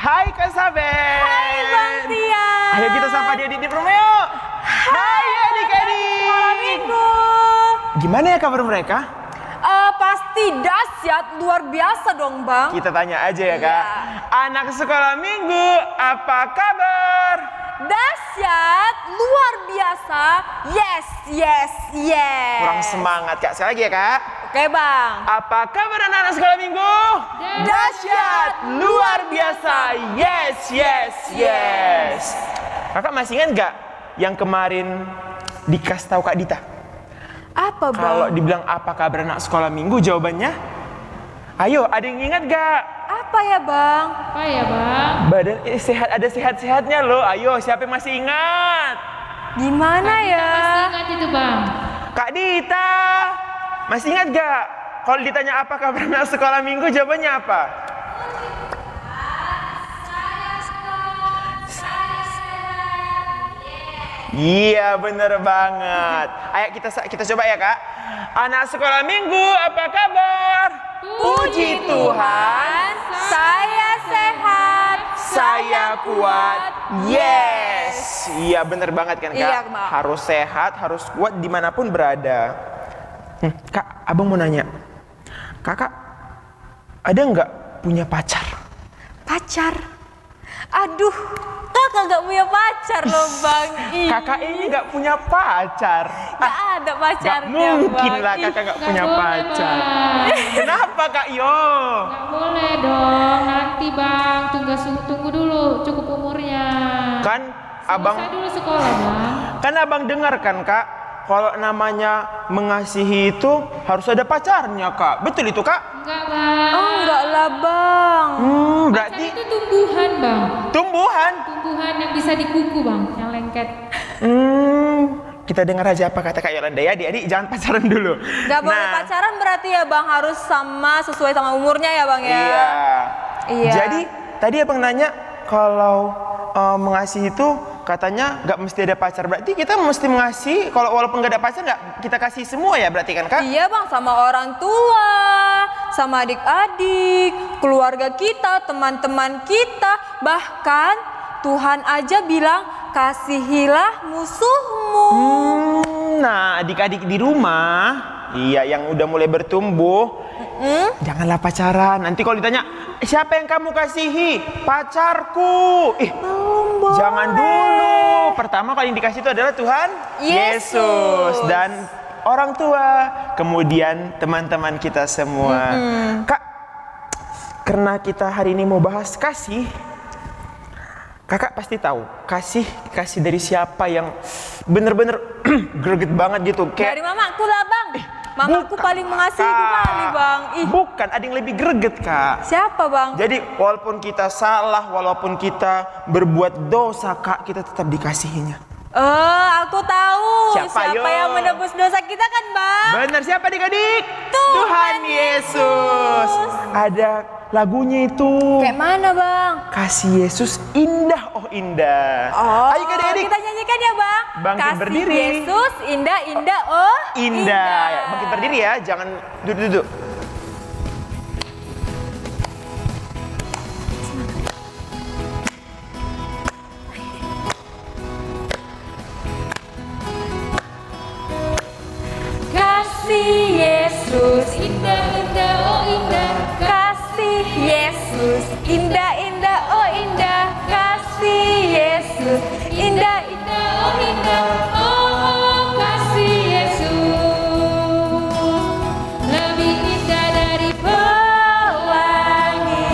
Hai Kak Sabet. Hai Bang Tian. Ayo kita sapa adik-adik di rumah yuk. Hai adik-adik. Malam minggu. Gimana ya kabar mereka? Pasti dahsyat, luar biasa dong Bang. Kita tanya aja ya Kak. Iya. Anak sekolah minggu, apa kabar? Dahsyat, luar biasa. Yes, yes, yes. Kurang semangat Kak. Sekali lagi ya Kak. Oke Bang. Apa kabar anak-anak sekolah minggu? Dahsyat, luar biasa. Yes, yes, yes. Kakak masih ingat gak yang kemarin dikasih tahu Kak Dita? Apa Bang? Kalau dibilang apa kabar anak sekolah minggu, jawabannya? Ayo, ada yang ingat gak? Apa ya Bang? Apa ya Bang? Badan sehat, ada sehat-sehatnya loh. Ayo, siapa yang masih ingat? Gimana ya? Masih ingat itu Bang? Kak Dita, masih ingat gak? Kalau ditanya apa kabar anak sekolah minggu, jawabannya apa? Iya, bener banget. Ayo kita coba ya Kak. Anak sekolah minggu, apa kabar? Puji Tuhan, saya sehat, saya kuat. Yes. Iya, bener banget kan Kak. Iya, Bang. Harus sehat, harus kuat dimanapun berada. Kak, abang mau nanya. Kakak, ada nggak punya pacar? Pacar? Aduh, kakak gak punya pacar loh Bang. Ih, Kakak ini nggak punya pacar. gak ada Gak pacarnya mungkin Bang. lah Ih, kakak nggak Nggak punya boleh, pacar. Bang. Kenapa Kak Yo? Nggak boleh dong, nanti Bang. Tunggu dulu, cukup umurnya. Kan abang, Selesai dulu sekolah Bang. kan abang dengar kan Kak? Kalau namanya mengasihi itu harus ada pacarnya Kak. Betul itu Kak? Enggak Bang. Oh enggak lah Bang. Pacar Berarti itu tumbuhan Bang. tumbuhan. Tumbuhan yang bisa di kuku Bang, yang lengket. Kita dengar aja apa kata Kak Yolanda ya. Adik-adik jangan pacaran dulu. Gak boleh pacaran berarti ya Bang, harus sesuai sama umurnya ya Bang ya. Iya. Iya. Jadi tadi abang nanya kalau mengasihi itu katanya nggak mesti ada pacar. Berarti kita mesti mengasihi. Kalau walaupun nggak ada pacar nggak kita kasih semua ya berarti kan Kak? Iya Bang, sama orang tua, sama adik-adik, keluarga kita, teman-teman kita. Bahkan Tuhan aja bilang kasihilah musuhmu. Nah, adik-adik di rumah, iya yang udah mulai bertumbuh, janganlah pacaran. Nanti kalau ditanya, siapa yang kamu kasihi? Pacarku. Jangan dulu. Pertama kali yang dikasih itu adalah Tuhan Yesus dan orang tua, kemudian teman-teman kita semua. Kak, karena kita hari ini mau bahas kasih, kakak pasti tahu kasih dari siapa yang bener-bener greget banget gitu. Dari mamaku lah Bang. Mamaku Bukan, paling mengasihi Kak. kali Bang. Ih, Bukan, ada yang lebih greget Kak. siapa Bang? Jadi walaupun kita salah, walaupun kita berbuat dosa Kak, kita tetap dikasihinya. Aku tahu. Siapa, yo? yang menebus dosa kita kan Bang? Benar, siapa adik-adik? Tuhan Yesus. Ada lagunya itu. Kayak mana Bang? Kasih Yesus indah, oh indah. Oh, Ayo Adik-adik. kita nyanyikan ya Bang. Bangkit Kasih berdiri. Yesus indah, indah, oh Indah. Ya, bangkit berdiri ya, jangan duduk-duduk. Kasih Yesus, Indah, indah, oh indah. kasih Yesus, indah, indah, oh indah. Kasih Yesus, indah, indah, oh indah. Oh, kasih Yesus. Lebih indah dari Pelangi,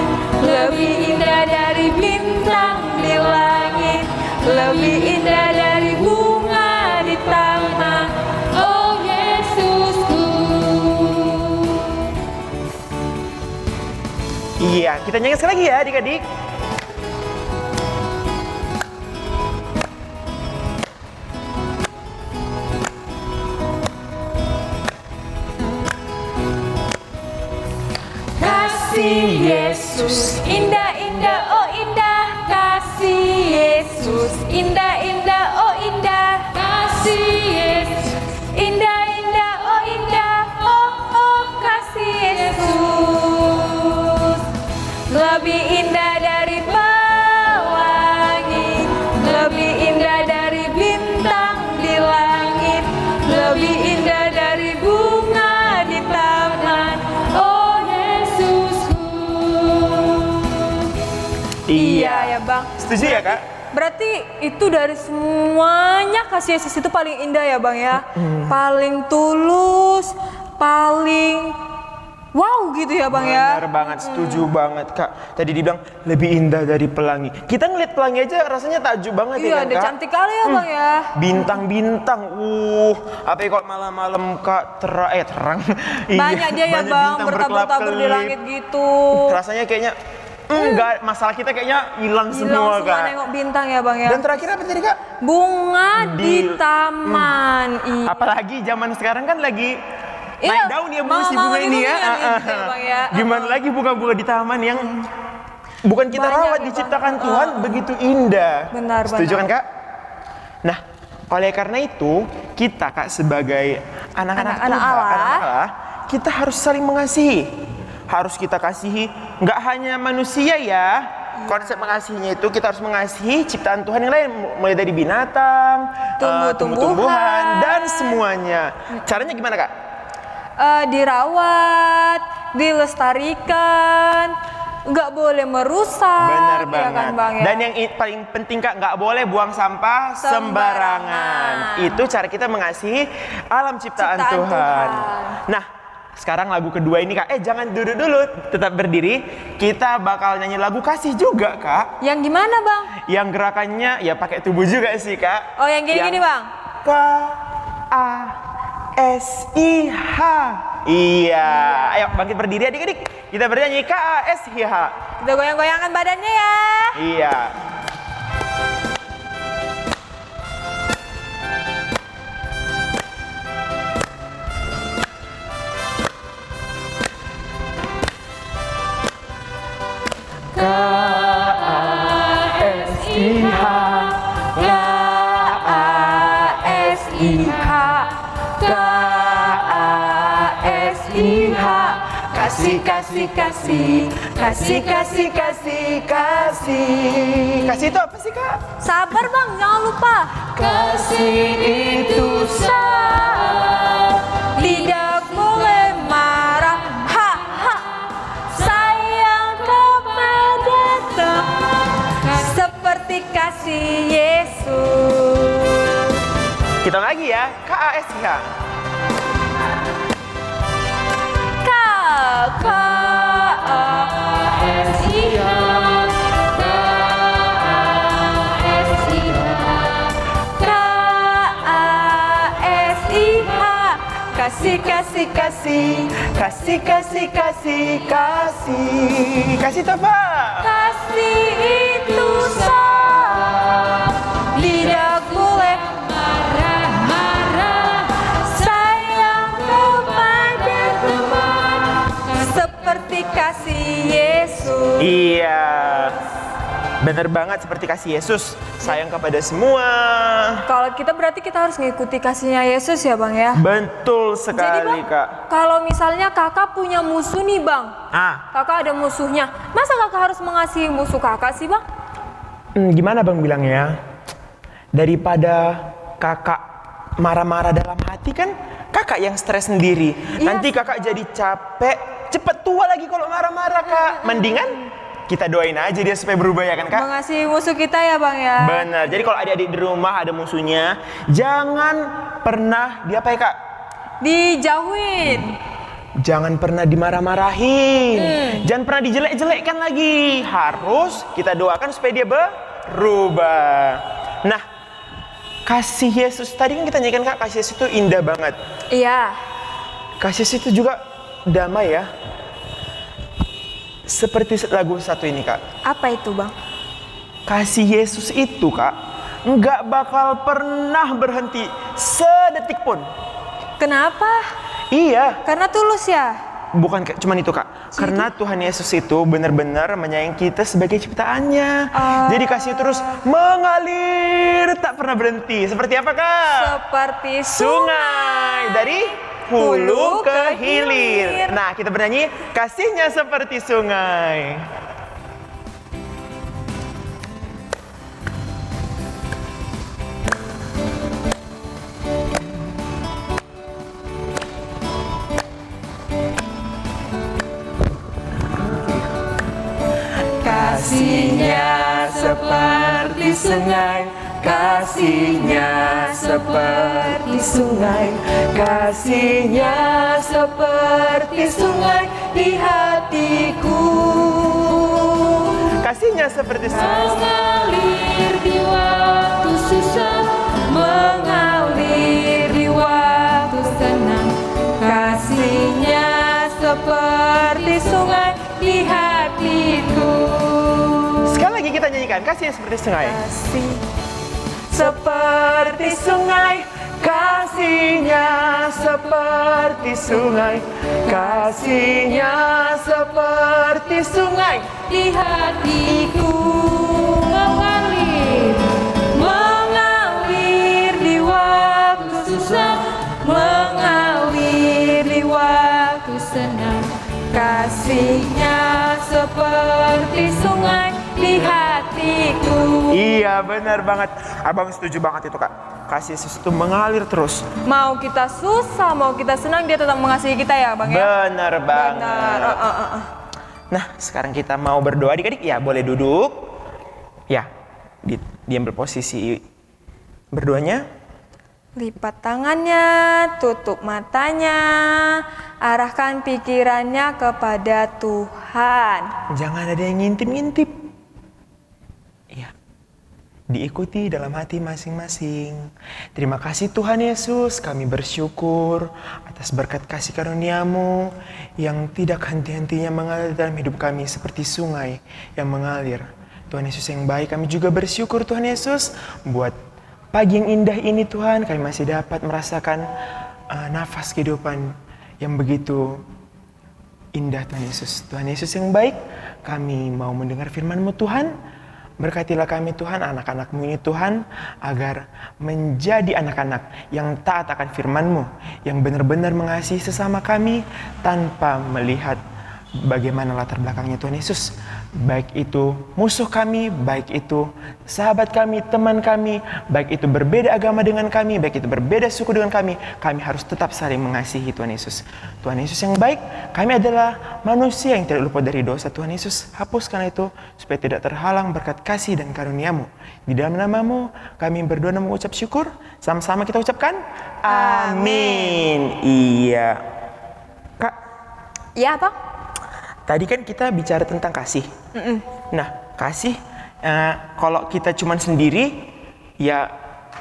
lebih indah dari bintang di langit, lebih indah dari bunga di taman. oh Yesusku. Iya, kita nyanyi sekali lagi ya adik-adik. Kasih Yesus, indah, indah, oh indah. Kasih Yesus, indah, indah, oh indah. Kasih Yesus. Indah, indah, oh indah. Oh, oh, kasih Yesus. Lebih indah dari Bang. Setuju ya Kak? Berarti itu dari semuanya kasih Yesus itu paling indah ya Bang ya. Paling tulus, paling wow gitu ya Bang ya. Benar banget, setuju banget Kak. Tadi dibilang lebih indah dari pelangi. Kita ngeliat pelangi aja rasanya takjub banget Iya, ya kan dia Kak? cantik kali ya Bang ya. Bintang-bintang, apalagi kalau malam-malam Kak terang. Iya, Banyak dia ya banyak Bang, bintang bertabur-tabur di berkelap-kelip. langit gitu. Rasanya kayaknya enggak, masalah kita kayaknya hilang semua Hilang Kak. nengok bintang ya Bang ya. Dan terakhir apa tadi Kak? Bunga di taman. Iya. Apalagi zaman sekarang kan lagi Iya, naik daun ya bu, si mau bunga ini ya. gitu ya, Bang, ya. Gimana lagi bunga-bunga di taman yang bukan kita Banyak rawat, ya, diciptakan Bang. Tuhan begitu indah. Benar, Setuju benar. kan Kak? Nah, oleh karena itu kita Kak sebagai anak-anak Anak-anak Tuhan, Allah. anak Allah, kita harus saling mengasihi. Harus kita kasihi nggak hanya manusia ya. Konsep mengasihinya itu kita harus mengasihi ciptaan Tuhan yang lain, mulai dari binatang, tumbuh-tumbuhan dan semuanya. Caranya gimana Kak? Dirawat, dilestarikan, nggak boleh merusak. Benar ya banget. kan, Bang, ya? Dan yang paling penting Kak, nggak boleh buang sampah sembarangan. Itu cara kita mengasihi alam ciptaan Ciptaan Tuhan. Tuhan. Nah, sekarang lagu kedua ini Kak, jangan duduk dulu, tetap berdiri. Kita bakal nyanyi lagu kasih juga Kak. Yang gimana Bang? Yang gerakannya ya pakai tubuh juga sih Kak. Oh yang gini-gini Bang? K-A-S-I-H. Iya, ayo bangkit berdiri adik-adik. Kita bernyanyi K-A-S-I-H. Kita goyang-goyangkan badannya ya. Iya. K-A-S-I-H. K-A-S-I-H, K-A-S-I-H. Kasih, kasih, kasih, kasih, kasih, kasih, kasih. Kasih itu apa sih Kak? Sabar Bang, jangan lupa. Kasih itu sah, tidak boleh marah. Ha, ha. Sayang kepada Tuhan, seperti kasih Yesus. Kita lagi ya, K-A-S-I-H. Kasih, kasih, kasih, kasih, kasih, kasih, kasih. Kasih itu apa? Kasih itu sah, tidak boleh marah-marah. Sayang kepada Tuhan, seperti kasih Yesus. Iya, bener banget seperti kasih Yesus, sayang kepada semua. Kalau kita berarti kita harus ngikuti kasihnya Yesus ya Bang ya. Betul Jadi sekali Bang, Kak. kalau misalnya kakak punya musuh nih Bang, Ah, kakak ada musuhnya, masa kakak harus mengasihi musuh kakak sih Bang? gimana Bang bilangnya? Daripada kakak marah-marah dalam hati kan kakak yang stres sendiri. Iya. Nanti kakak jadi capek, cepet tua lagi kalau marah-marah Kak. Mendingan kita doain aja dia supaya berubah ya kan Kak? Mengasihi musuh kita ya Bang ya. Benar. Jadi kalau adik-adik di rumah ada musuhnya, jangan pernah diapa ya Kak? Dijauhin. Jangan pernah dimarah-marahin. Jangan pernah dijelek-jelekkan lagi. Harus kita doakan supaya dia berubah. Nah, kasih Yesus tadi kan kita nyanyikan Kak, kasih Yesus itu indah banget. Iya. Kasih Yesus itu juga damai ya. Seperti lagu satu ini Kak. Apa itu Bang? Kasih Yesus itu Kak, nggak bakal pernah berhenti sedetik pun. Kenapa? Iya, Karena tulus ya. bukan cuman itu Kak. Karena Tuhan Yesus itu benar-benar menyayangi kita sebagai ciptaannya. Jadi kasih terus mengalir tak pernah berhenti. Seperti apa Kak? Seperti Sungai dari hulu ke hilir. Nah, kita bernyanyi kasihnya seperti sungai. kasihnya seperti sungai, kasihnya seperti sungai, kasihnya seperti sungai di hatiku. Kasihnya seperti sungai, Mengalir di waktu susah, mengalir di waktu senang. Kasihnya seperti sungai di hatiku. sekali lagi kita nyanyikan, kasihnya seperti sungai. Kasih Seperti sungai, kasihnya seperti sungai, kasihnya seperti sungai di hatiku. Mengalir. Mengalir di waktu susah, mengalir di waktu senang. Kasihnya seperti sungai di hatiku. Iya benar banget, abang setuju banget itu kak. Kasih Yesus itu mengalir terus. Mau kita susah, mau kita senang, dia tetap mengasihi kita ya bang ya. Benar banget. Benar. Nah sekarang kita mau berdoa, adik-adik ya boleh duduk. Ya, diambil posisi berdoanya. Lipat tangannya, tutup matanya, arahkan pikirannya kepada Tuhan. Jangan ada yang ngintip-ngintip. Iya. Diikuti dalam hati masing-masing. Terima kasih Tuhan Yesus, kami bersyukur atas berkat kasih karunia-Mu yang tidak henti-hentinya mengalir dalam hidup kami seperti sungai yang mengalir. Tuhan Yesus yang baik, kami juga bersyukur Tuhan Yesus buat pagi yang indah ini Tuhan, kami masih dapat merasakan nafas kehidupan yang begitu indah Tuhan Yesus. Tuhan Yesus yang baik, kami mau mendengar firman-Mu Tuhan. Berkatilah kami Tuhan, anak-anak-Mu ini Tuhan, agar menjadi anak-anak yang taat akan firman-Mu, yang benar-benar mengasihi sesama kami tanpa melihat bagaimana latar belakangnya Tuhan Yesus. Baik itu musuh kami, baik itu sahabat kami, teman kami, baik itu berbeda agama dengan kami, baik itu berbeda suku dengan kami harus tetap saling mengasihi Tuhan Yesus. Tuhan Yesus yang baik, kami adalah manusia yang tidak luput dari dosa. Tuhan Yesus, hapuskan itu supaya tidak terhalang berkat kasih dan karunia-Mu. Di dalam nama-Mu kami berdoa dan mengucap syukur. Sama-sama kita ucapkan amin. Iya. Kak, Iya bang? tadi kan kita bicara tentang kasih. Nah, kasih kalau kita cuman sendiri, ya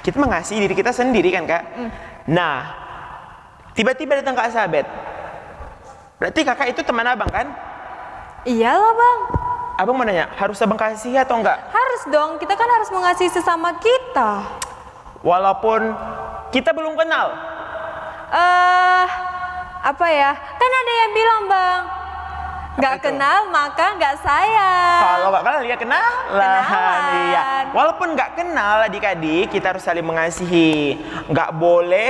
kita mengasihi diri kita sendiri kan kak. Nah, tiba-tiba datang Kak Sabet. Berarti kakak itu teman abang kan? Iyalah bang. Abang mau nanya, harus abang kasih atau enggak? Harus dong, kita kan harus mengasihi sesama kita. Walaupun kita belum kenal. Apa ya? Kan ada yang bilang bang, nggak itu? kenal maka nggak sayang. Kalau nggak kenal ya kenalan. Kenalan. Iya. Walaupun nggak kenal adik-adik, kita harus saling mengasihi. Nggak boleh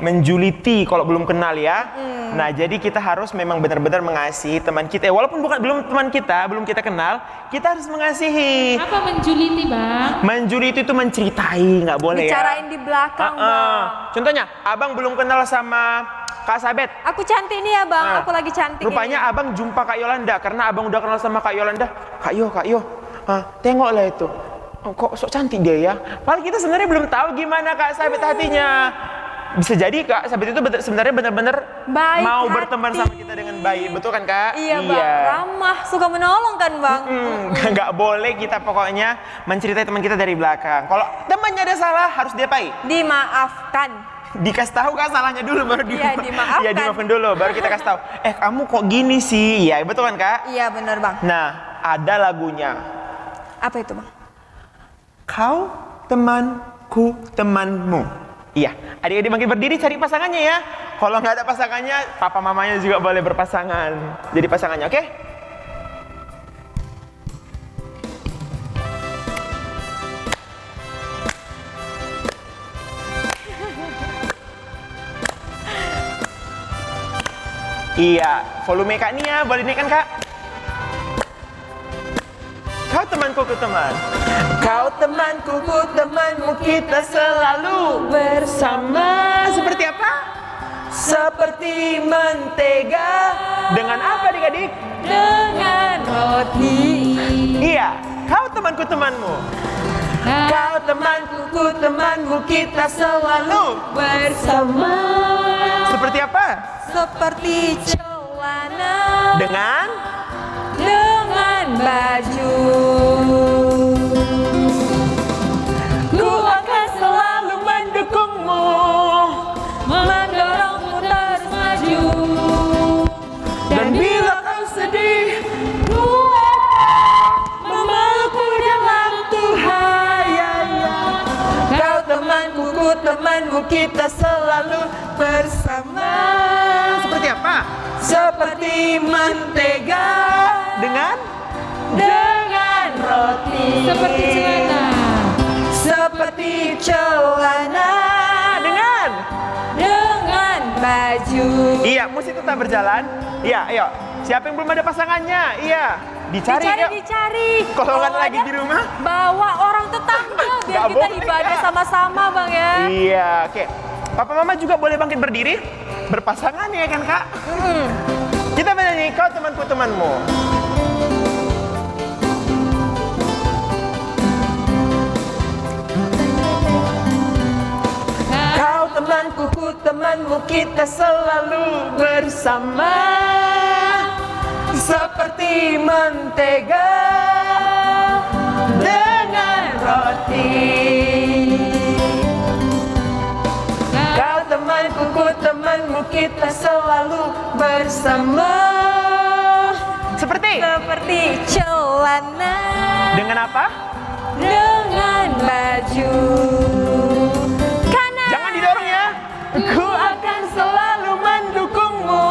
menjuliti kalau belum kenal ya. Nah jadi kita harus memang benar-benar mengasihi teman kita. Walaupun belum teman kita, belum kita kenal, kita harus mengasihi. Apa menjuliti bang? Menjuliti itu menceritai, nggak boleh Bicarain ya. di belakang bang. Contohnya, abang belum kenal sama Kak Sabet. Aku cantik nih ya bang, Nah, aku lagi cantik. Rupanya abang jumpa Kak Yolanda karena abang udah kenal sama Kak Yolanda. Kak Yo, tengoklah itu. Oh, kok sok cantik dia ya. Padahal kita sebenarnya belum tahu gimana Kak Sabet hatinya. Bisa jadi Kak Sabet itu sebenarnya benar-benar Baik mau hati. berteman sama kita dengan baik, betul kan Kak? Iya bang, ramah, suka menolong kan bang. Nggak boleh kita pokoknya menceritai teman kita dari belakang. Kalau temannya ada salah harus diapain? Dimaafkan. Dikasih tahu Kak salahnya dulu baru Iya, dimaafkan. Iya, dimaafkan dulu baru kita kasih tahu. Kamu kok gini sih? Iya, betul kan Kak? Iya benar bang. Nah, ada lagunya. Apa itu bang? Kau temanku, temanmu. Iya, adik-adik makin berdiri cari pasangannya ya. Kalau nggak ada pasangannya, papa mamanya juga boleh berpasangan. Jadi pasangannya, oke? Iya, volume Kak Nia boleh dinaikkan Kak? Kau temanku, ku teman. Kau temanku, ku temanmu, kita selalu bersama. Seperti apa? Seperti mentega. Dengan apa adik-adik? Dengan roti. Iya, kau temanku, temanmu. Kau temanku, ku temanmu, kita selalu bersama. seperti apa? Seperti celana Dengan baju. Ku akan selalu mendukungmu, mendorongmu terus maju. dan bila kau sedih, Ku akan memelukmu dalam Tuhan. Kau temanku, ku temanmu, kita selalu bersama. seperti apa? Seperti mentega Dengan roti. Seperti celana. Seperti celana dengan baju. Iya, musik tetap berjalan. Iya, ayo. Siapa yang belum ada pasangannya? Iya, dicari. yuk. Dicari. Kalau nggak Kalau lagi ada, di rumah, bawa orang tetangga biar Nggak kita boleh, ibadah Kak. sama-sama, Bang ya. Iya, oke. Papa mama juga boleh bangkit berdiri, berpasangan ya kan kak? Kita bernyanyi, kau temanku temanmu. Kau temanku, ku temanmu, kita selalu bersama. Seperti mentega dengan roti. Kau temanku, ku temanmu, kita selalu bersama. Seperti celana dengan apa? dengan baju. Kanan. Jangan didorong ya. Ku akan selalu mendukungmu,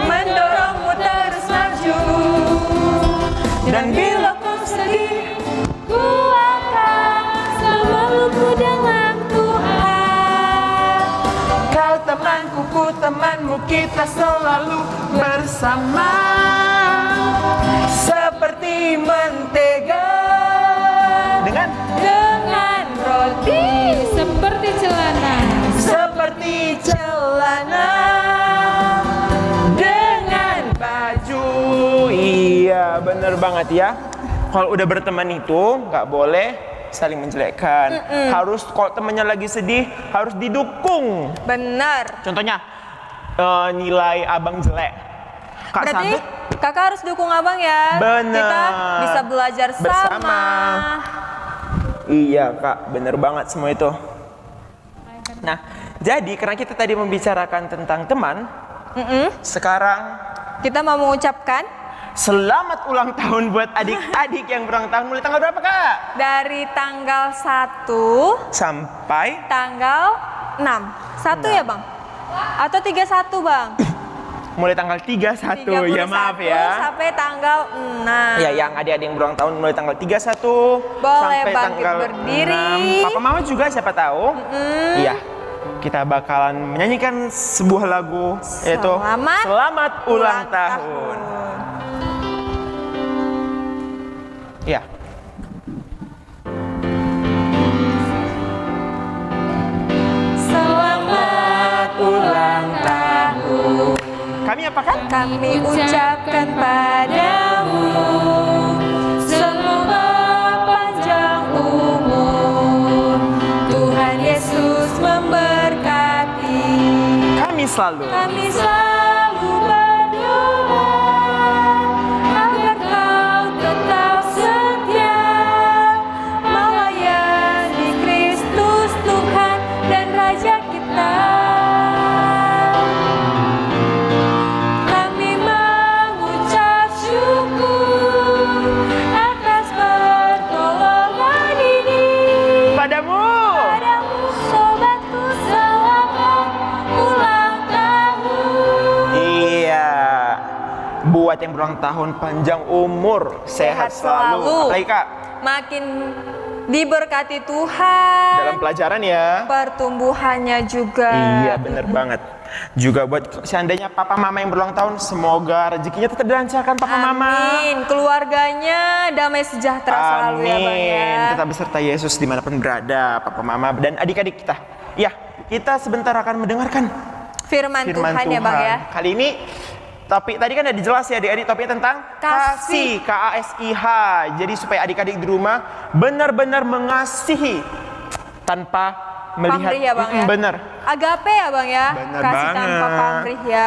Mendorongmu terus maju. dan bila kau sedih, ku akan selalu ku dalam Tuhan. kau temanku, ku temanmu, kita selalu bersama. Seperti mentega dengan roti. Seperti celana. seperti celana dengan baju. Iya, bener banget ya. Kalau udah berteman itu nggak boleh saling menjelekkan. Harus kalau temannya lagi sedih harus didukung. Benar. Contohnya nilai abang jelek. Kak Berarti Sabit kakak harus dukung abang ya. Bener. Kita bisa belajar Bersama. sama. Iya kak, bener banget semua itu. Nah, jadi karena kita tadi membicarakan tentang teman, sekarang Kita mau mengucapkan selamat ulang tahun buat adik-adik yang berulang tahun mulai tanggal berapa kak? dari tanggal 1 Sampai tanggal 6. 1 ya bang? Atau 31 bang? mulai tanggal 31, ya maaf 31 ya. sampai tanggal 6. Ya, yang adik-adik yang berulang tahun mulai tanggal 31 Boleh sampai bangkit tanggal berdiri. 6. Papa mama juga siapa tahu. Iya. Kita bakalan menyanyikan sebuah lagu yaitu Selamat Ulang Tahun. Iya. Selamat ulang tahun. Kami apakan? Kami ucapkan padamu semoga panjang umur, Tuhan Yesus memberkati. Kami selalu Kami selalu berdoa agar kau tetap setia melayani Kristus Tuhan dan Raja kita. Kami mengucap syukur atas pertolongan ini. padamu. Padamu sobatku, selamat ulang tahun. Iya. Buat yang berulang tahun panjang umur, sehat selalu. Apalagi kak, Makin diberkati Tuhan. dalam pelajaran ya. Pertumbuhannya juga. Iya bener banget. Juga buat seandainya papa mama yang berulang tahun, semoga rezekinya tetap dilancarkan papa mama. Amin. Keluarganya damai sejahtera selalu ya Bang ya. Amin. Tetap beserta Yesus dimanapun berada, papa mama dan adik-adik kita. Ya, kita sebentar akan mendengarkan Firman, firman Tuhan, Tuhan. ya Bang ya. Kali ini Topik tadi kan udah dijelas ya adik-adik, topiknya tentang Kasih. KASIH. Jadi supaya adik-adik di rumah benar-benar mengasihi tanpa melihat. Pamrih ya Bang ya? Bener. Agape ya Bang ya? Bener Kasih banget. tanpa pamrih ya.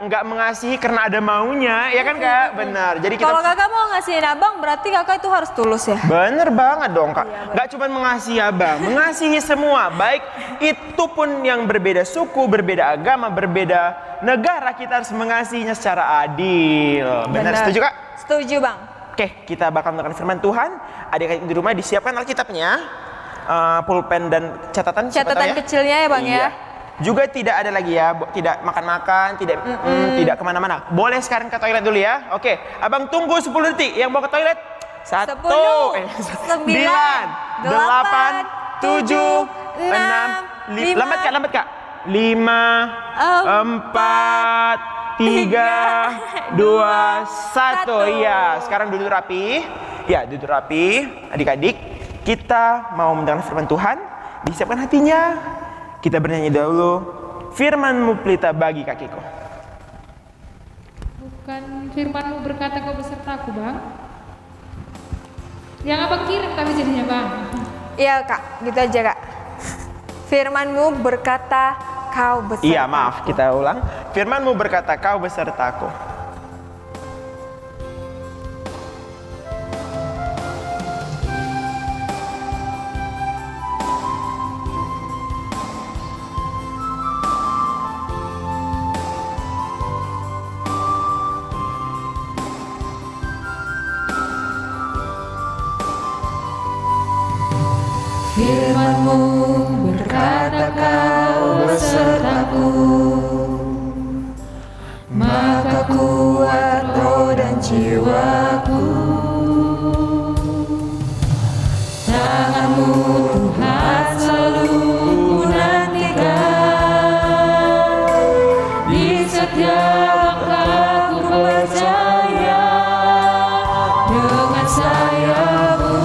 Nggak mengasihi karena ada maunya, ya kan Kak? Benar. Jadi kita Kalau kakak mau ngasihin abang, berarti kakak itu harus tulus ya? bener banget dong Kak. Iya, Nggak cuma mengasihi abang, mengasihi semua. Baik itu pun yang berbeda suku, berbeda agama, berbeda negara, kita harus mengasihinya secara adil. Benar, setuju Kak? Setuju Bang. Oke, kita bakal mendengarkan firman Tuhan. Adik-adik di rumah disiapkan Alkitabnya, pulpen dan catatan. siapa tahu Catatan kecilnya ya Bang Iya. ya? Juga tidak ada lagi ya, tidak makan-makan, tidak kemana-mana. Boleh sekarang ke toilet dulu ya. Oke, abang tunggu 10 detik. Yang mau ke toilet? 1, 10, 9, 8, 7, 6, 5. Lambat Kak. 5, 4, 3, 2, 1. Iya, sekarang duduk rapi. Ya, duduk rapi. Adik-adik, kita mau mendengar firman Tuhan. Disiapkan hatinya. Kita bernyanyi dahulu. Firman-Mu pelita bagi kakiku. Bukan firman-Mu berkata kau besertaku Bang. Yang abang kirim tapi jadinya Bang. Iya Kak, gitu aja Kak. Firman-Mu berkata kau beserta. Iya, maaf, kita ulang. Firman-Mu berkata kau besertaku. Firman-Mu berkata kau besertaku, maka kuat roh dan jiwaku. Tangan-Mu Tuhan selalu kunantikan, di setiap langkahku percaya, dengan sayapmu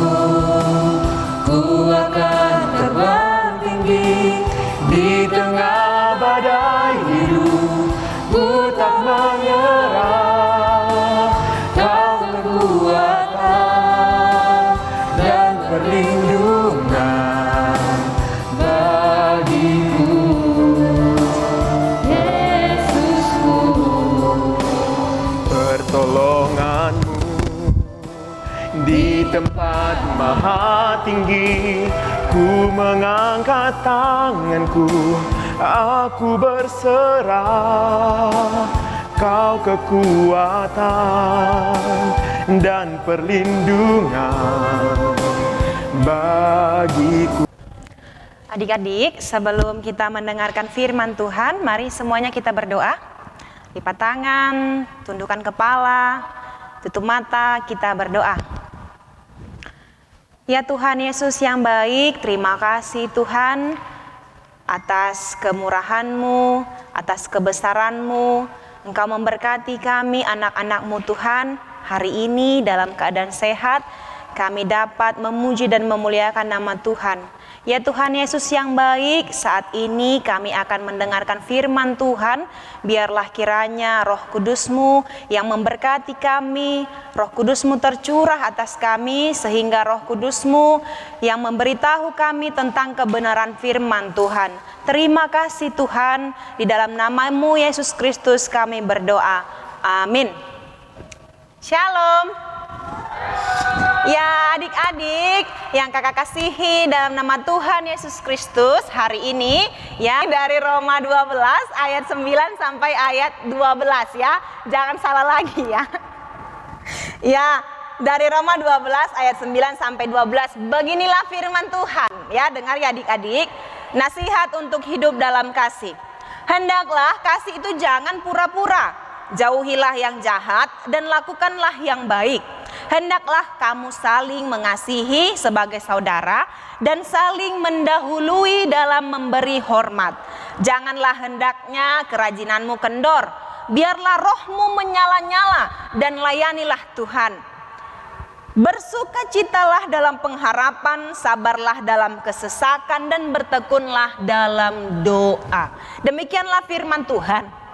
ku akan terbang tinggi di tengah badai hidup. Ku tak menyerah, kau kekuatan dan perlindungan bagiku. Yesusku, Pertolongan-Mu di tempat maha tinggi. Ku mengangkat tanganku, aku berserah. Kau kekuatan dan perlindungan bagiku. Adik-adik, sebelum kita mendengarkan firman Tuhan, mari semuanya kita berdoa. Lipat tangan, tundukkan kepala, tutup mata, kita berdoa. Ya Tuhan Yesus yang baik, terima kasih Tuhan atas kemurahan-Mu, atas kebesaran-Mu. Engkau memberkati kami anak-anak-Mu Tuhan. Hari ini dalam keadaan sehat, kami dapat memuji dan memuliakan nama Tuhan. Ya Tuhan Yesus yang baik, saat ini kami akan mendengarkan firman Tuhan. Biarlah kiranya Roh Kudus-Mu yang memberkati kami, Roh Kudus-Mu tercurah atas kami, sehingga Roh Kudus-Mu yang memberitahu kami tentang kebenaran firman Tuhan. Terima kasih Tuhan, di dalam nama-Mu Yesus Kristus kami berdoa. Amin. Shalom. Ya adik-adik yang kakak kasihi dalam nama Tuhan Yesus Kristus, hari ini ya dari Roma 12 ayat 9 sampai ayat 12 ya. Jangan salah lagi ya. Ya, dari Roma 12 ayat 9 sampai 12. Beginilah firman Tuhan. Ya, dengar ya adik-adik. Nasihat untuk hidup dalam kasih. Hendaklah kasih itu jangan pura-pura. Jauhilah yang jahat dan lakukanlah yang baik. Hendaklah kamu saling mengasihi sebagai saudara dan saling mendahului dalam memberi hormat. Janganlah hendaknya kerajinanmu kendor. Biarlah rohmu menyala-nyala dan layanilah Tuhan. Bersukacitalah dalam pengharapan, sabarlah dalam kesesakan dan bertekunlah dalam doa. Demikianlah firman Tuhan.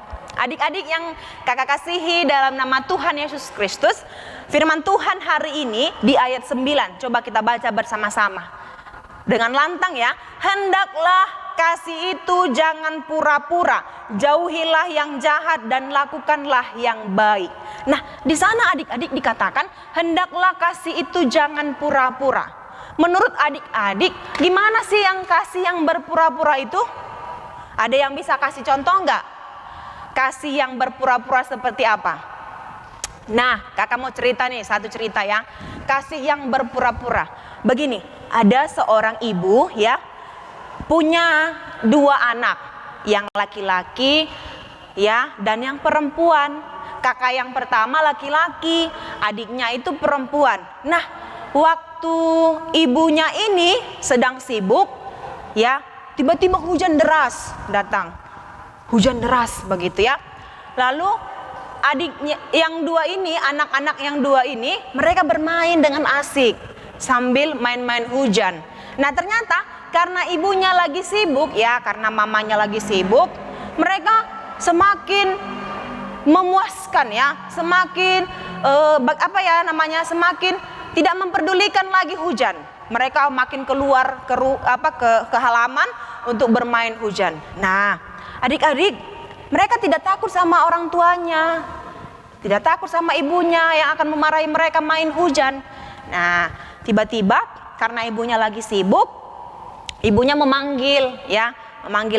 Adik-adik yang kakak kasihi dalam nama Tuhan Yesus Kristus, firman Tuhan hari ini di ayat 9, coba kita baca bersama-sama. Dengan lantang ya, hendaklah kasih itu jangan pura-pura, jauhilah yang jahat dan lakukanlah yang baik. Nah, di sana adik-adik dikatakan, hendaklah kasih itu jangan pura-pura. Menurut adik-adik, gimana sih yang kasih yang berpura-pura itu? Ada yang bisa kasih contoh enggak? Kasih yang berpura-pura seperti apa? Nah, kakak mau cerita nih, satu cerita ya. Kasih yang berpura-pura. Begini, ada seorang ibu ya, punya 2 anak, yang laki-laki ya dan yang perempuan. Kakak yang pertama laki-laki, adiknya itu perempuan. Nah, waktu ibunya ini sedang sibuk ya, tiba-tiba hujan deras datang. Hujan deras begitu ya. Lalu adiknya yang 2 ini, anak-anak yang 2 ini, mereka bermain dengan asik sambil main-main hujan. Nah, ternyata karena ibunya lagi sibuk ya, karena mamanya lagi sibuk, mereka semakin memuaskan ya, semakin semakin tidak memperdulikan lagi hujan. Mereka makin keluar ke halaman untuk bermain hujan. Nah, adik-adik, mereka tidak takut sama orang tuanya, tidak takut sama ibunya yang akan memarahi mereka main hujan. Nah, tiba-tiba karena ibunya lagi sibuk, ibunya memanggil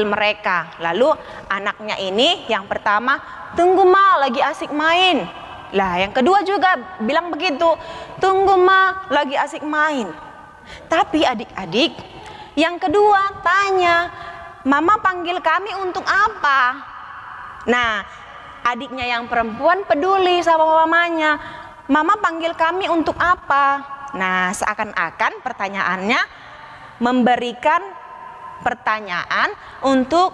mereka. Lalu anaknya ini yang pertama, tunggu ma, lagi asik main. Lah yang kedua juga bilang begitu, tunggu ma, lagi asik main. Tapi adik-adik, yang kedua tanya, mama panggil kami untuk apa? Nah, adiknya yang perempuan peduli sama mamanya, mama panggil kami untuk apa? Nah, seakan-akan pertanyaannya memberikan pertanyaan untuk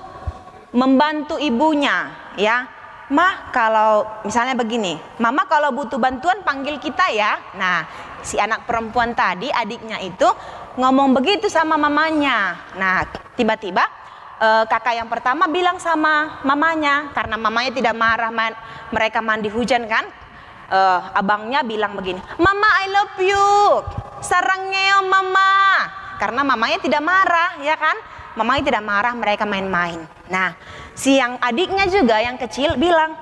membantu ibunya ya. Mah, kalau misalnya begini, mama kalau butuh bantuan panggil kita ya. Nah, si anak perempuan tadi, adiknya itu ngomong begitu sama mamanya. Nah, tiba-tiba kakak yang pertama bilang sama mamanya, karena mamanya tidak marah, mereka mandi hujan kan. Abangnya bilang begini, mama I love you, sarangnya mama. Karena mamanya tidak marah ya kan, mamanya tidak marah, mereka main-main. Nah, si yang adiknya juga yang kecil bilang,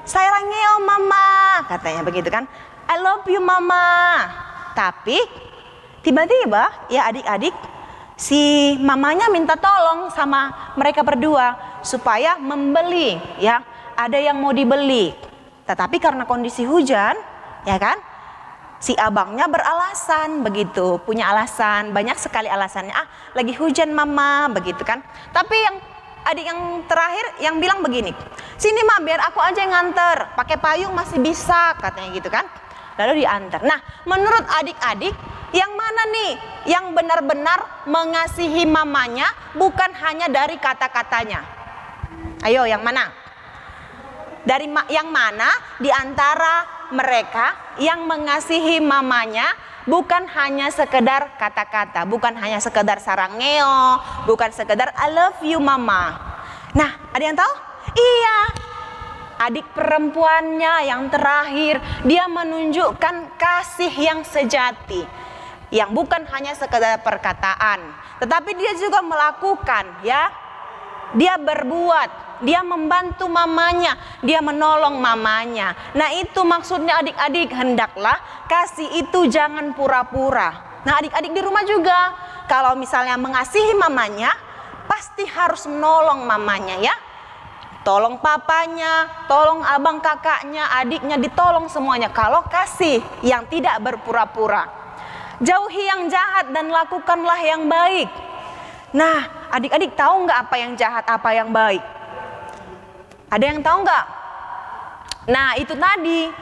sarangnya mama, katanya begitu kan, I love you mama. Tapi tiba-tiba ya adik-adik, si mamanya minta tolong sama mereka berdua supaya membeli ya, ada yang mau dibeli. Tetapi karena kondisi hujan, ya kan, si abangnya beralasan begitu, punya alasan, banyak sekali alasannya. Lagi hujan mama, begitu kan. Tapi yang adik yang terakhir yang bilang begini, sini ma, biar aku aja yang nganter, pakai payung masih bisa, katanya gitu kan. Lalu diantar. Nah, menurut adik-adik, yang mana nih yang benar-benar mengasihi mamanya, bukan hanya dari kata-katanya? Ayo, yang mana? Dari yang mana di antara mereka yang mengasihi mamanya bukan hanya sekedar kata-kata, bukan hanya sekedar sarangeo, bukan sekedar I love you mama. Nah, ada yang tahu? Iya, adik perempuannya yang terakhir, dia menunjukkan kasih yang sejati, yang bukan hanya sekedar perkataan, tetapi dia juga melakukan ya. Dia berbuat, dia membantu mamanya, dia menolong mamanya. Nah, itu maksudnya adik-adik, hendaklah kasih itu jangan pura-pura. Nah, adik-adik di rumah juga, kalau misalnya mengasihi mamanya, pasti harus menolong mamanya ya. Tolong papanya, tolong abang kakaknya, adiknya, ditolong semuanya. Kalau kasih yang tidak berpura-pura. Jauhi yang jahat dan lakukanlah yang baik. Nah, adik-adik tahu nggak apa yang jahat, apa yang baik? Ada yang tahu nggak? Nah, itu tadi,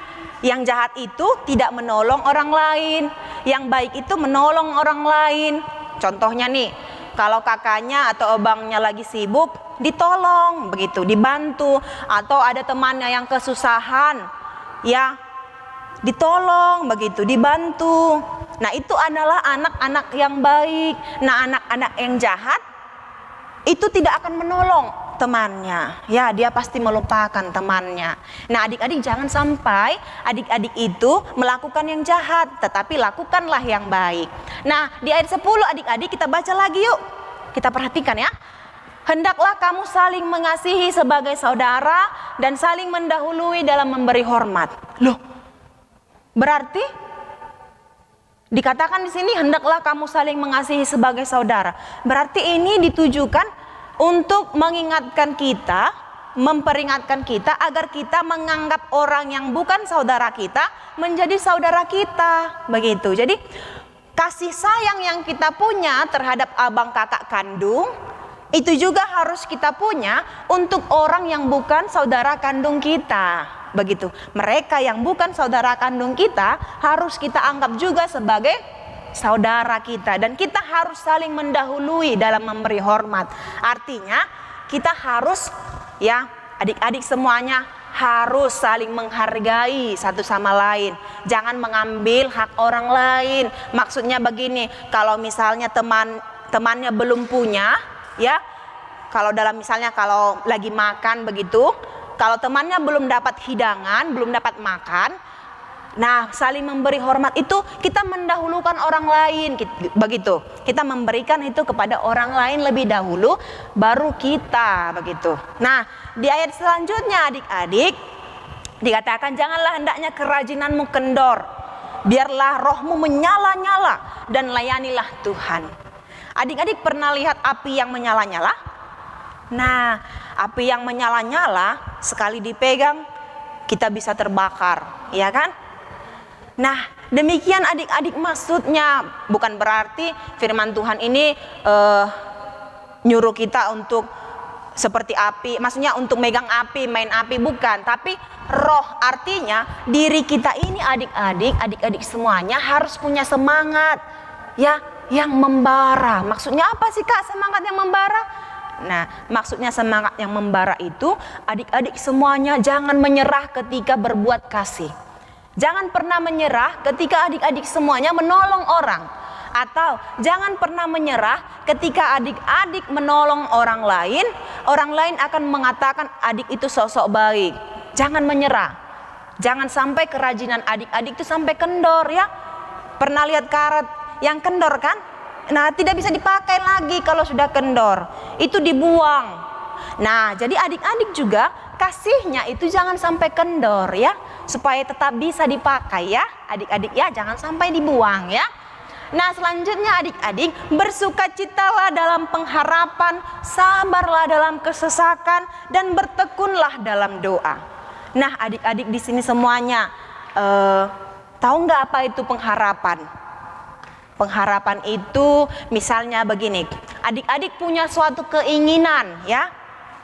yang jahat itu tidak menolong orang lain, yang baik itu menolong orang lain. Contohnya nih, kalau kakaknya atau abangnya lagi sibuk, ditolong begitu, dibantu. Atau ada temannya yang kesusahan, ya ditolong begitu, dibantu. Nah, itu adalah anak-anak yang baik. Nah, anak-anak yang jahat itu tidak akan menolong temannya. Ya, dia pasti melupakan temannya. Nah, adik-adik jangan sampai adik-adik itu melakukan yang jahat, tetapi lakukanlah yang baik. Nah, di ayat 10 adik-adik kita baca lagi yuk. Kita perhatikan ya. Hendaklah kamu saling mengasihi sebagai saudara dan saling mendahului dalam memberi hormat. Loh, berarti dikatakan di sini hendaklah kamu saling mengasihi sebagai saudara. Berarti ini ditujukan untuk mengingatkan kita, memperingatkan kita agar kita menganggap orang yang bukan saudara kita menjadi saudara kita. Begitu. Jadi kasih sayang yang kita punya terhadap abang kakak kandung itu juga harus kita punya untuk orang yang bukan saudara kandung kita. Begitu. Mereka yang bukan saudara kandung kita harus kita anggap juga sebagai saudara kita. Dan kita harus saling mendahului dalam memberi hormat. Artinya kita harus, ya adik-adik semuanya harus saling menghargai satu sama lain. Jangan mengambil hak orang lain. Maksudnya begini, kalau misalnya temannya belum punya, ya, kalau dalam misalnya kalau lagi makan begitu, kalau temannya belum dapat hidangan, belum dapat makan, nah saling memberi hormat itu kita mendahulukan orang lain, begitu. Kita memberikan itu kepada orang lain lebih dahulu, baru kita, begitu. Nah, di ayat selanjutnya adik-adik dikatakan janganlah hendaknya kerajinanmu kendor, biarlah rohmu menyala-nyala dan layanilah Tuhan. Adik-adik pernah lihat api yang menyala-nyala? Nah, api yang menyala-nyala sekali dipegang kita bisa terbakar, ya kan? Nah, demikian adik-adik maksudnya. Bukan berarti firman Tuhan ini nyuruh kita untuk seperti api, maksudnya untuk megang api, main api, bukan. Tapi roh artinya diri kita ini adik-adik semuanya harus punya semangat, ya, yang membara. Maksudnya apa sih Kak semangat yang membara? Nah, maksudnya semangat yang membara itu adik-adik semuanya jangan menyerah ketika berbuat kasih. Jangan pernah menyerah ketika adik-adik semuanya menolong orang. Atau jangan pernah menyerah ketika adik-adik menolong orang lain akan mengatakan adik itu sosok baik. Jangan menyerah. Jangan sampai kerajinan adik-adik itu sampai kendor, ya. Pernah lihat karet yang kendor kan? Nah, tidak bisa dipakai lagi kalau sudah kendor. Itu dibuang. Nah, jadi adik-adik juga kasihnya itu jangan sampai kendor, ya. Supaya tetap bisa dipakai, ya. Adik-adik ya, jangan sampai dibuang, ya. Nah, selanjutnya adik-adik bersukacitalah dalam pengharapan, sabarlah dalam kesesakan, dan bertekunlah dalam doa. Nah, adik-adik di sini semuanya tahu nggak apa itu pengharapan? Pengharapan itu misalnya begini, adik-adik punya suatu keinginan, ya,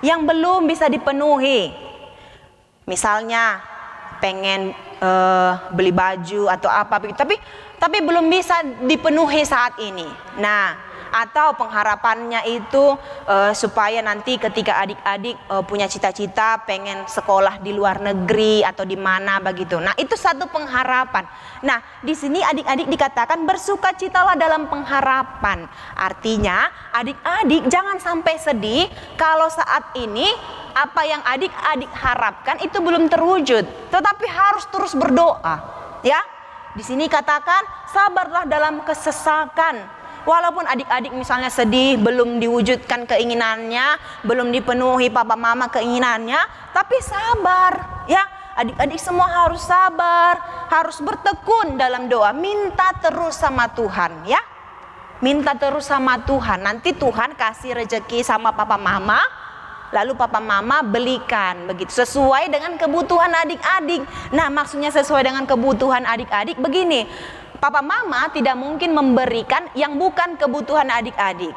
yang belum bisa dipenuhi. Misalnya pengen beli baju atau apa begitu, tapi belum bisa dipenuhi saat ini. Nah, atau pengharapannya itu supaya nanti ketika adik-adik punya cita-cita pengen sekolah di luar negeri atau di mana begitu. Nah, itu satu pengharapan. Nah, di sini adik-adik dikatakan bersukacitalah dalam pengharapan. Artinya, adik-adik jangan sampai sedih kalau saat ini apa yang adik-adik harapkan itu belum terwujud, tetapi harus terus berdoa, ya. Di sini katakan sabarlah dalam kesesakan. Walaupun adik-adik misalnya sedih, belum diwujudkan keinginannya, belum dipenuhi papa mama keinginannya, tapi sabar, ya. Adik-adik semua harus sabar, harus bertekun dalam doa, minta terus sama Tuhan, ya. Minta terus sama Tuhan. Nanti Tuhan kasih rezeki sama papa mama, lalu papa mama belikan begitu sesuai dengan kebutuhan adik-adik. Nah, maksudnya sesuai dengan kebutuhan adik-adik begini. Papa mama tidak mungkin memberikan yang bukan kebutuhan adik-adik.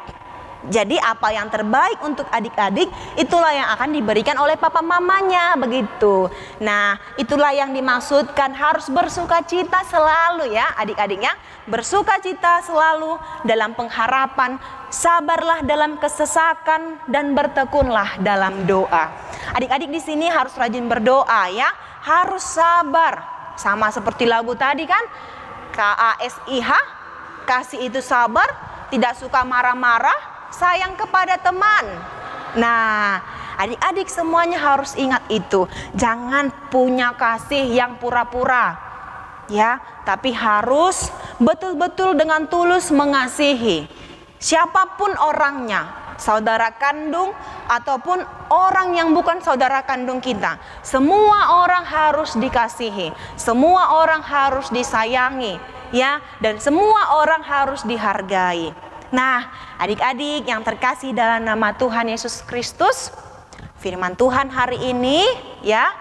Jadi apa yang terbaik untuk adik-adik itulah yang akan diberikan oleh papa mamanya begitu. Nah, itulah yang dimaksudkan harus bersukacita selalu, ya adik-adiknya. Bersukacita selalu dalam pengharapan, sabarlah dalam kesesakan, dan bertekunlah dalam doa. Adik-adik di sini harus rajin berdoa, ya. Harus sabar. Sama seperti lagu tadi kan? KASIH, kasih itu sabar, tidak suka marah-marah, sayang kepada teman. Nah, adik-adik semuanya harus ingat itu. Jangan punya kasih yang pura-pura, ya, tapi harus betul-betul dengan tulus mengasihi siapapun orangnya, saudara kandung ataupun orang yang bukan saudara kandung kita. Semua orang harus dikasihi, semua orang harus disayangi, ya, dan semua orang harus dihargai. Nah, adik-adik yang terkasih dalam nama Tuhan Yesus Kristus, firman Tuhan hari ini ya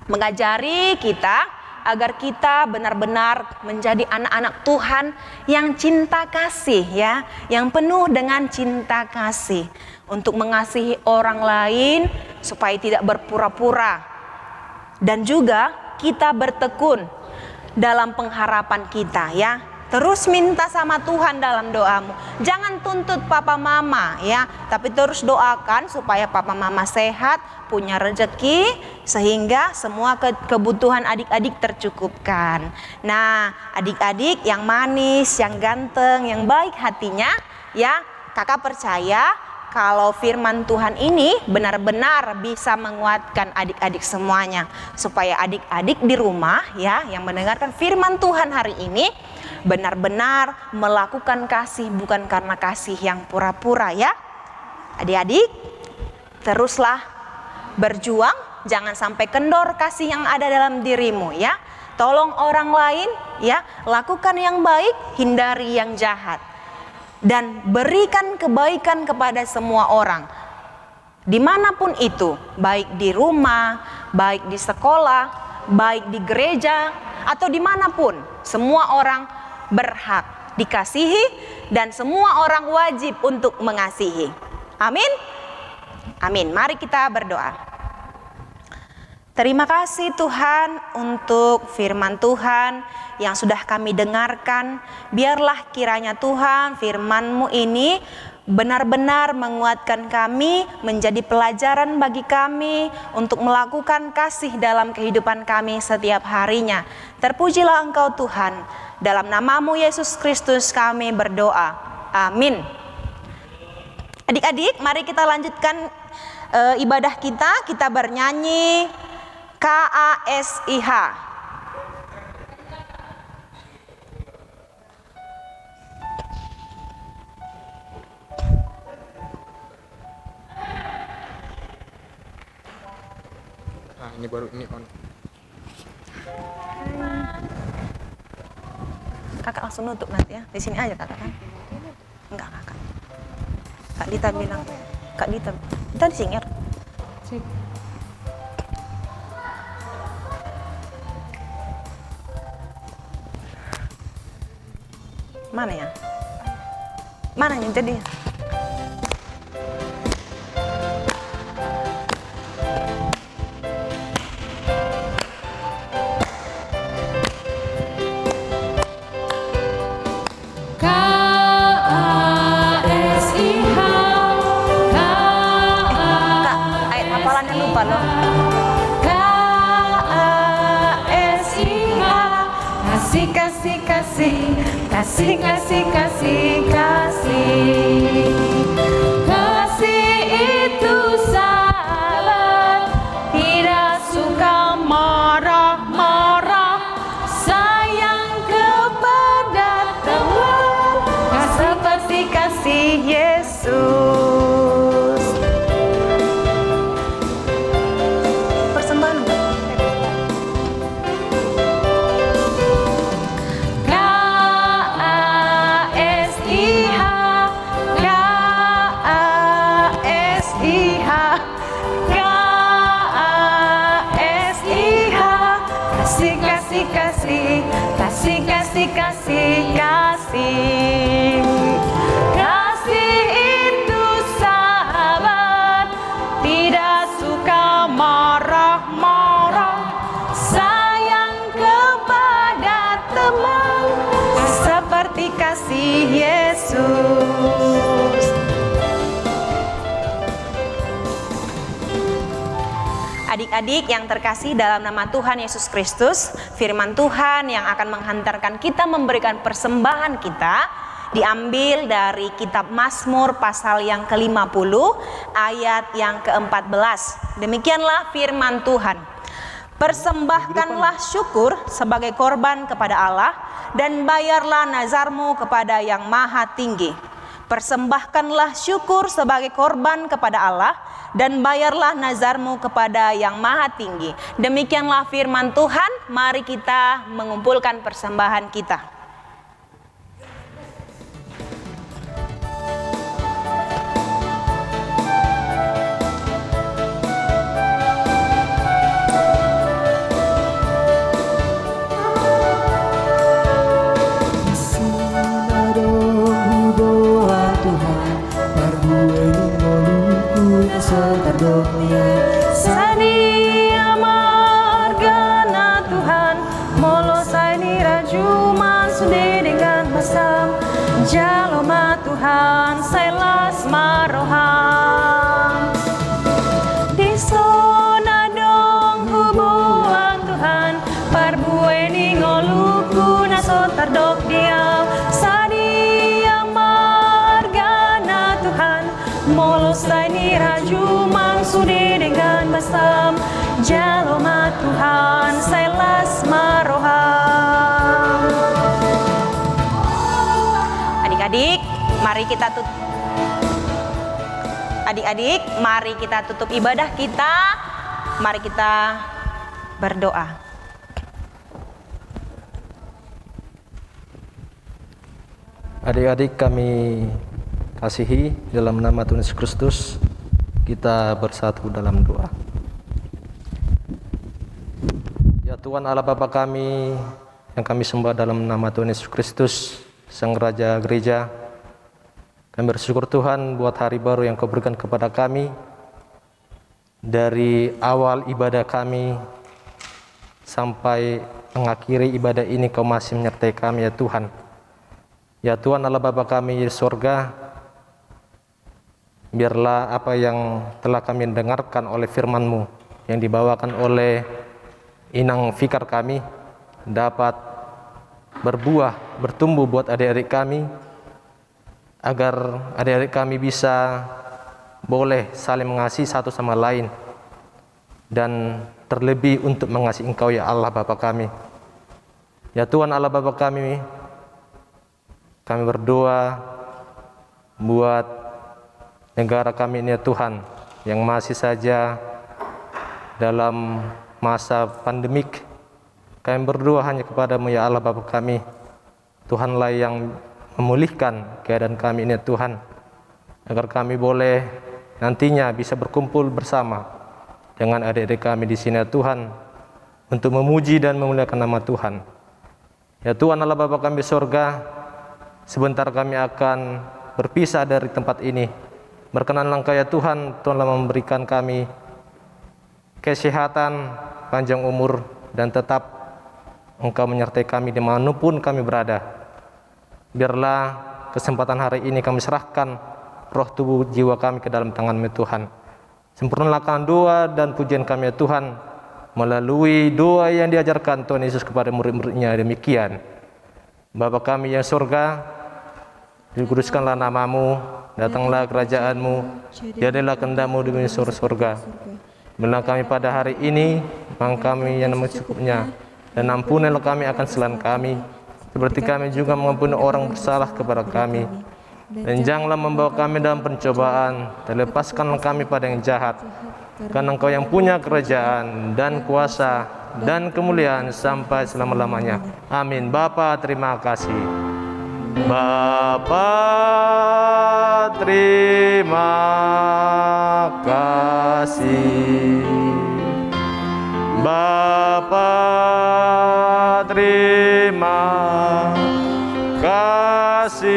mengajari kita agar kita benar-benar menjadi anak-anak Tuhan yang cinta kasih, ya, yang penuh dengan cinta kasih untuk mengasihi orang lain supaya tidak berpura-pura, dan juga kita bertekun dalam pengharapan kita, ya. Terus minta sama Tuhan dalam doamu. Jangan tuntut papa mama, ya, tapi terus doakan supaya papa mama sehat, punya rezeki, sehingga semua kebutuhan adik-adik tercukupkan. Nah, adik-adik yang manis, yang ganteng, yang baik hatinya, ya, kakak percaya kalau firman Tuhan ini benar-benar bisa menguatkan adik-adik semuanya, supaya adik-adik di rumah, ya, yang mendengarkan firman Tuhan hari ini benar-benar melakukan kasih bukan karena kasih yang pura-pura, ya. Adik-adik, teruslah berjuang, jangan sampai kendor kasih yang ada dalam dirimu, ya. Tolong orang lain, ya, lakukan yang baik, hindari yang jahat, dan berikan kebaikan kepada semua orang dimanapun itu, baik di rumah, baik di sekolah, baik di gereja, atau dimanapun. Semua orang berhak dikasihi dan semua orang wajib untuk mengasihi. Amin. Amin. Mari kita berdoa. Terima kasih Tuhan untuk firman Tuhan yang sudah kami dengarkan. Biarlah kiranya Tuhan firman-Mu ini benar-benar menguatkan kami, menjadi pelajaran bagi kami untuk melakukan kasih dalam kehidupan kami setiap harinya. Terpujilah Engkau Tuhan. Dalam nama-Mu Yesus Kristus kami berdoa. Amin. Adik-adik, mari kita lanjutkan ibadah kita. Kita bernyanyi KASIH. Nah, ini baru ini on. Kakak langsung nutup nanti, ya. Di sini aja kakak kan? Enggak kakak. Kak Dita bilang, Kak Dita disingir. Cek. Mana ya? Mana yang jadi? KASIH. Kak, ayat hafalannya lupa loh. KASIH. Kasih, kasih, kasih. Kasih, kasih, kasih, kasih. Kasih itu sabar, tidak suka marah-marah, sayang kepada teman, seperti kasih Yesus. Persembahan enggak? KASIH, KASIH, KASIH. Kasih, kasih, kasih, kasih, kasih, kasih, kasih. Kasih itu sabar, tidak suka marah-marah, sayang kepada teman, Seperti kasih Yesus. Adik-adik yang terkasih dalam nama Tuhan Yesus Kristus, firman Tuhan yang akan menghantarkan kita memberikan persembahan kita diambil dari kitab Mazmur pasal yang ke-50 ayat yang ke-14. Demikianlah firman Tuhan. Persembahkanlah syukur sebagai korban kepada Allah dan bayarlah nazarmu kepada Yang Maha Tinggi. Persembahkanlah syukur sebagai korban kepada Allah dan bayarlah nazarmu kepada Yang Maha Tinggi. Demikianlah firman Tuhan. Mari kita mengumpulkan persembahan kita. Sania margana Tuhan, molosai ni rajuman sude dengan masam, jaloma Tuhan selas maroham. Di sona dong hubuan Tuhan, parbueni ngoluku naso tardok diam. Sania margana Tuhan, molosai ni rajuman sude dengan masam, jaloma Tuhan selas maroham. Adik-adik, mari kita mari kita tutup ibadah kita. Mari kita berdoa. Adik-adik kami kasihi, dalam nama Tuhan Yesus Kristus kita bersatu dalam doa. Ya Tuhan Allah Bapa kami yang kami sembah dalam nama Tuhan Yesus Kristus, Sang Raja Gereja, kami bersyukur Tuhan buat hari baru yang Kau berikan kepada kami. Dari awal ibadah kami sampai mengakhiri ibadah ini Kau masih menyertai kami ya Tuhan. Ya Tuhan Allah Bapa kami di surga, biarlah apa yang telah kami dengarkan oleh firman-Mu yang dibawakan oleh inang fikar kami dapat berbuah, bertumbuh buat adik-adik kami, agar adik-adik kami bisa boleh saling mengasihi satu sama lain, dan terlebih untuk mengasihi Engkau ya Allah Bapa kami. Ya Tuhan Allah Bapa kami berdoa buat negara kami ini ya Tuhan, yang masih saja dalam masa pandemik. Kami berdoa hanya kepada-Mu ya Allah Bapa kami. Tuhanlah yang memulihkan keadaan kami ini ya Tuhan, agar kami boleh nantinya bisa berkumpul bersama dengan adik-adik kami di sini ya Tuhan, untuk memuji dan memuliakan nama Tuhan. Ya Tuhan Allah Bapa kami di surga, sebentar kami akan berpisah dari tempat ini. Berkenanlah Engkau ya Tuhan, Tuhanlah memberikan kami kesehatan, panjang umur, dan tetap Engkau menyertai kami dimanapun kami berada. Biarlah kesempatan hari ini kami serahkan roh tubuh jiwa kami ke dalam tangan-Mu Tuhan. Sempurnakan doa dan pujian kami ya Tuhan, melalui doa yang diajarkan Tuhan Yesus kepada murid-muridnya. Demikian Bapa kami yang surga, dikuduskanlah nama-Mu, datanglah kerajaan-Mu, jadilah kehendak-Mu di surga. Berilah kami pada hari ini makan kami yang secukupnya, dan ampunilah kami akan kesalahan kami, seperti kami juga mengampuni orang bersalah kepada kami. Dan janganlah membawa kami dalam pencobaan, dan lepaskanlah kami pada yang jahat, karena Engkau yang punya kerajaan dan kuasa dan kemuliaan sampai selama-lamanya. Amin. Bapa, terima kasih. Bapa, terima kasih. Bapa, terima kasih.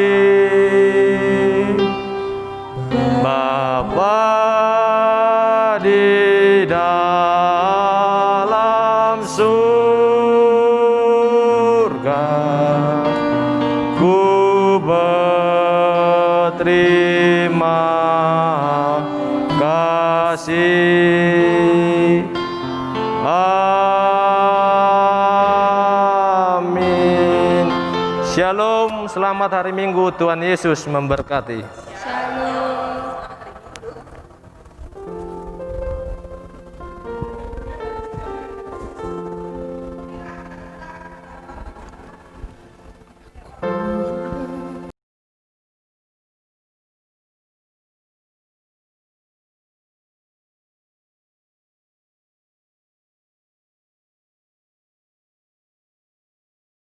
Bapa di dalam surga, ku berterima kasih. Amin. Shalom. selamat hari Minggu. Tuhan Yesus memberkati.